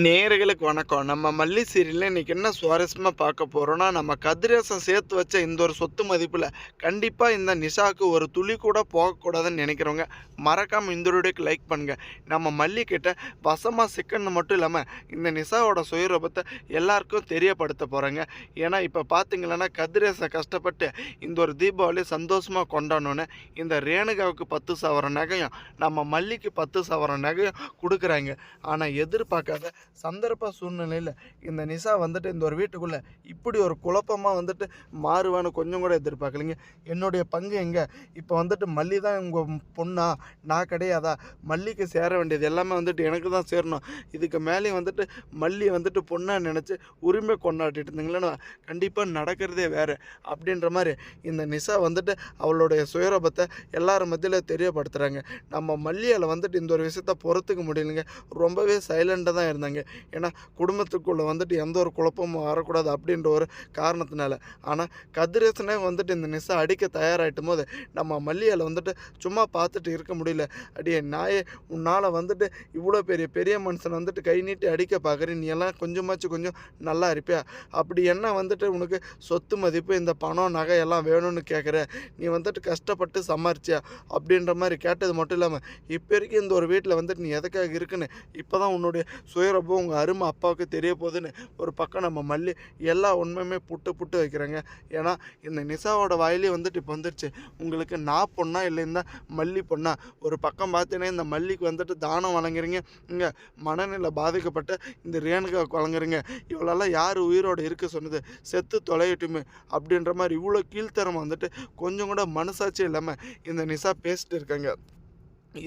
நேயர்களுக்கு வணக்கம். நம்ம மல்லி சீரியல்ல இன்னைக்கு என்ன சுவாரஸ்யமா பார்க்க போறோம்னா, நம்ம கதிரேசன் சேர்த்து வச்ச இந்த ஒரு சொத்து மதிப்புல கண்டிப்பா இந்த நிஷாவுக்கு ஒரு துளி கூட போகக்கூடாதுன்னு நினைக்கிறவங்க, மறக்காம இந்த வீடியோக்கு லைக் பண்ணுங்க. நம்ம மல்லி கிட்ட வசமா சிக்கன்னு மட்டும் இல்லாம, இந்த நிஷாவோட சுயரூபத்தை எல்லாருக்கும் தெரியப்படுத்த போறேங்க. ஏன்னா இப்போ பார்த்தீங்கன்னா, கதிரேசன் கஷ்டப்பட்டு இந்த ஒரு தீபாவளி சந்தோஷமா கொண்டாடணும்னு இந்த ரேணுகாவுக்கு 10 சவரன் நகையும், நம்ம மல்லிக்கு 10 சவரன் நகையும் கொடுக்குறாங்க. ஆனால் எதிர்பார்க்காத சந்தர்ப்ப சூழ்நிலையில் இந்த நிஷா வந்துட்டு இந்த ஒரு வீட்டுக்குள்ளே இப்படி ஒரு குழப்பமாக வந்துட்டு மாறுவான்னு கொஞ்சம் கூட எதிர்பார்க்கலைங்க. என்னுடைய பங்கு எங்கே? இப்போ வந்துட்டு மல்லி தான் உங்கள் பொண்ணா? நான் கிடையாதா? மல்லிக்கு சேர வேண்டியது எல்லாமே வந்துட்டு எனக்கு தான் சேரணும். இதுக்கு மேலேயும் வந்துட்டு மல்லி வந்துட்டு பொண்ணாக நினச்சி உரிமை கொண்டாடிட்டு இருந்தீங்களேன்னா கண்டிப்பாக நடக்கிறதே வேறு அப்படின்ற மாதிரி இந்த நிஷா வந்துட்டு அவளுடைய சுயரூபத்தை எல்லாரும் மத்தியில் தெரியப்படுத்துகிறாங்க. நம்ம மல்லியால் வந்துட்டு இந்த ஒரு விஷயத்த பொறுத்துக்க முடியலைங்க. ரொம்பவே சைலண்டாக தான் இருந்தாங்க. ஏன்னா குடும்பத்துக்குள்ளே வந்துட்டு எந்த ஒரு குழப்பமும் வரக்கூடாது அப்படின்ற ஒரு காரணத்தினால. ஆனால் கதிரேசனே வந்துட்டு இந்த நிஷா அடிக்க தயாராகிட்டும் போது நம்ம மல்லியால் வந்துட்டு சும்மா பார்த்துட்டு இருக்க முடியல. அடியே நாயே, உன்னால் வந்துட்டு இவ்வளோ பெரிய பெரிய மனுஷனை வந்துட்டு கை நீட்டி அடிக்க பார்க்குறேன், நீ எல்லாம் கொஞ்சம் நல்லா இருப்பியா? அப்படி என்ன வந்துட்டு உனக்கு சொத்து மதிப்பு இந்த பணம் நகை எல்லாம் வேணும்னு கேட்குற? நீ வந்துட்டு கஷ்டப்பட்டு சம்பாரிச்சியா அப்படின்ற மாதிரி கேட்டது மட்டும் இல்லாமல் இப்போ வரைக்கும் இந்த ஒரு வீட்டில் வந்துட்டு நீ எதுக்காக இருக்குன்னு இப்போ தான் உன்னுடைய சுயரூபம் உங்கள் அருமை அப்பாவுக்கு தெரிய போகுதுன்னு ஒரு பக்கம் நம்ம மல்லி எல்லா உண்மையுமே புட்டு வைக்கிறாங்க. ஏன்னா இந்த நிஷாவோட வாயிலே வந்துட்டு இப்போ வந்துருச்சு, உங்களுக்கு நான் பொண்ணா இல்லை இந்த மல்லி பொண்ணா? ஒரு பக்கம் பார்த்தீங்கன்னா இந்த மல்லிக்கு வந்துட்டு தானம் வழங்குறீங்க, இங்கே மனநிலை பாதிக்கப்பட்ட இந்த ரேணுகாவுக்கு வழங்குறீங்க. இவளெல்லாம் யார் உயிரோடு இருக்க சொன்னது? செத்து தொலையட்டுமே அப்படின்ற மாதிரி இவ்வளோ கீழ்த்தரமாக வந்துட்டு கொஞ்சம் கூட மனசாட்சி இல்லாமல் இந்த நிஷா பேசிட்டு இருக்காங்க.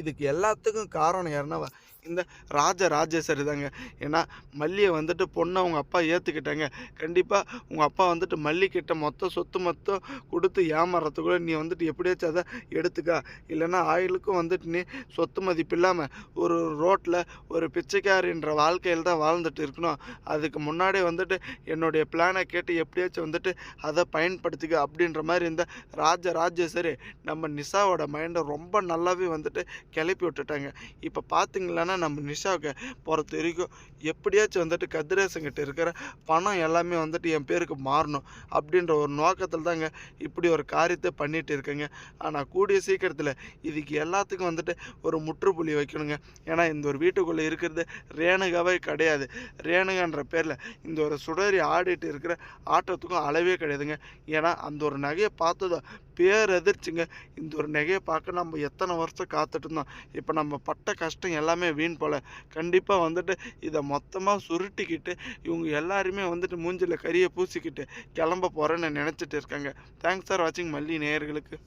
இதுக்கு எல்லாத்துக்கும் காரணம் யாருன்னா இந்த ராஜேஸ்வரி தாங்க. ஏன்னா மல்லியை வந்துட்டு பொண்ணை அவங்க அப்பா ஏற்றுக்கிட்டாங்க. கண்டிப்பாக உங்கள் அப்பா வந்துட்டு மல்லிக்கிட்ட சொத்து மொத்தம் கொடுத்து ஏமாறதுக்குள்ளே நீ வந்துட்டு எப்படியாச்சும் அதை எடுத்துக்கா, இல்லைன்னா ஆயிலுக்கும் வந்துட்டு நீ சொத்து மதிப்பு இல்லாமல் ஒரு ரோட்டில் ஒரு பிச்சைக்காரின்ற வாழ்க்கையில் தான் வாழ்ந்துட்டு இருக்கணும். அதுக்கு முன்னாடியே வந்துட்டு என்னுடைய பிளானை கேட்டு எப்படியாச்சும் வந்துட்டு அதை பயன்படுத்திக்க அப்படின்ற மாதிரி இந்த ராஜேஸ்வரி நம்ம நிஷாவோட மைண்டை ரொம்ப நல்லாவே வந்துட்டு கிளப்பி விட்டுட்டாங்க. இப்போ பார்த்தீங்களன்னா நம்ம நிஷாவுக்கு பொறுத்த வரைக்கும் எப்படியாச்சும் வந்துட்டு கதிரேசங்கிட்ட இருக்கிற பணம் எல்லாமே வந்துட்டு என் பேருக்கு மாறணும் அப்படின்ற ஒரு நோக்கத்தில் தாங்க இப்படி ஒரு காரியத்தை பண்ணிட்டு இருக்கேங்க. ஆனால் கூடிய சீக்கிரத்தில் இதுக்கு எல்லாத்துக்கும் வந்துட்டு ஒரு முற்றுப்புள்ளி வைக்கணுங்க. ஏன்னா இந்த ஒரு வீட்டுக்குள்ளே இருக்கிறது ரேணுகாவே கிடையாது. ரேணுகான்ற பேரில் இந்த ஒரு சுடரி ஆடிட்டு இருக்கிற ஆட்டத்துக்கும் அளவே கிடையாதுங்க. ஏன்னா அந்த ஒரு நகையை பார்த்ததோ பேரெதிர்ச்சிங்க. இந்த ஒரு நகையை பார்க்க நம்ம எத்தனை வருஷம் காத்துட்டு இருந்தோம். இப்போ நம்ம பட்ட கஷ்டம் எல்லாமே வீண் போல். கண்டிப்பாக வந்துட்டு இதை மொத்தமாக சுருட்டிக்கிட்டு இவங்க எல்லாருமே வந்துட்டு மூஞ்சில் கரியை பூசிக்கிட்டு கிளம்ப போகிறேன்னு நினச்சிட்டு இருக்காங்க. தேங்க்ஸ் ஃபார் வாட்சிங் மல்லி நேயர்களுக்கு.